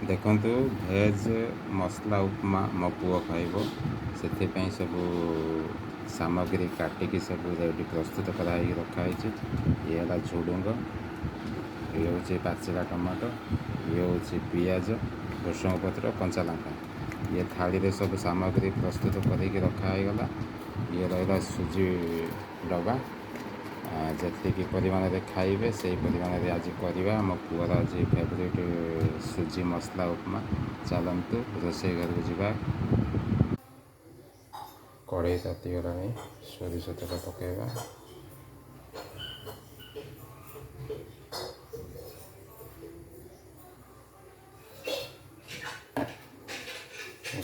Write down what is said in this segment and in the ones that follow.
देखंतु भेज मसला उपमा मो पुओ खाइबो से सब सामग्री काटिकी सब रेडी प्रस्तुत कराई रखाई। ये है झुडुंग, ये हूँ पाचिला टमाटो, ये हूँ पियाज, भृषंग पत्र, कंचा लंका। ये थाली रे सब सामग्री प्रस्तुत करके रखाईगला। ये रहा सुजी डबा, जी परिमाण में खाइबे से परिमाण में आज करवा। मो पुअर आज फेवरेट सुजी मसला उपमा। चलतु रोषे घर को जावा। कड़े तातीगला, सोरिष तेल पकेबा।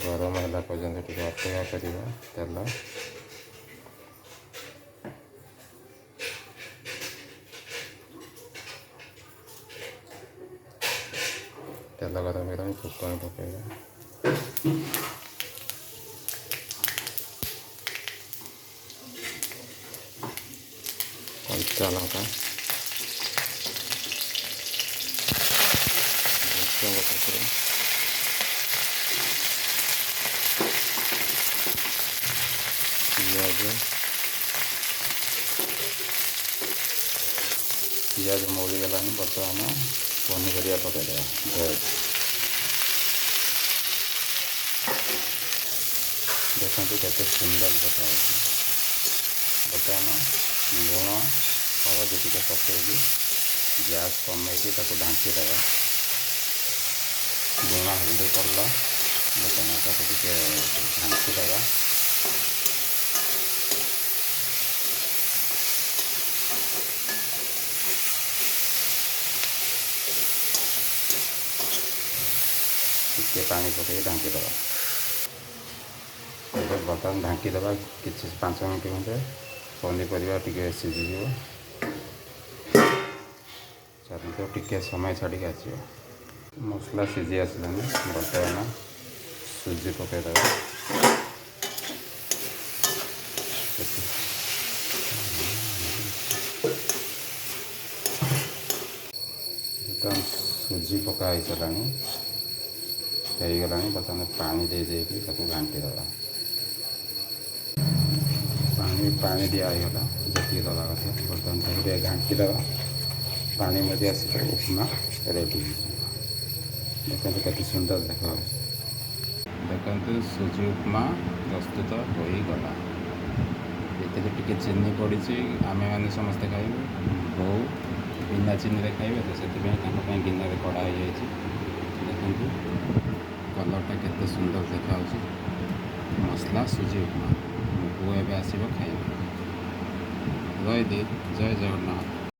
गरम है पर्यंत टे अपेक्षा करवा। तेल गरम है फुटण पकेबा। कंचा लंका, भृषंग पत्र, पियाज मौली गला। बर्तमान पनीपरिया पकईदेवा। भेज देखो केते सुंदर देखा। बर्तमान लुण हलदी टी पकईकि गैस कमेकी ढांकीदेवा। लुण हल्दी पड़ला, बर्तमान ढांकीदेवा। टिके पानी पकई ढांकीदेवा। बर्तमान ढांकीदेवा कि 5 मिनट खंडे पनीपरिया टे सीझी। चलते टिके समय छाड़ी आसो। मसला सीझी आसला। बर्तमान सुजी पकईदेवा। बर्तमान सुजी पकाई सारा हो बर्तमान पानी दे घाटीदेवा। पानी दिगला जी दवा कथा। बर्तमान घाटीदेवा। पानी मध्य आस उपमा रेडी। देखते केते सुंदर देखा। देखते सुजी उपमा प्रस्तुत हो गला। ये टिके चीनी पड़ी। आम मैंने समस्ते खाइबे। बो बिना चीनी रे खाइबे तो से गिना कड़ा हो जाए। देखते कलरटा केते सुंदर देखा। मसला सुजी उपमा। मो पुओ एबे आसिबो खाइबे। रही जय जगन्नाथ।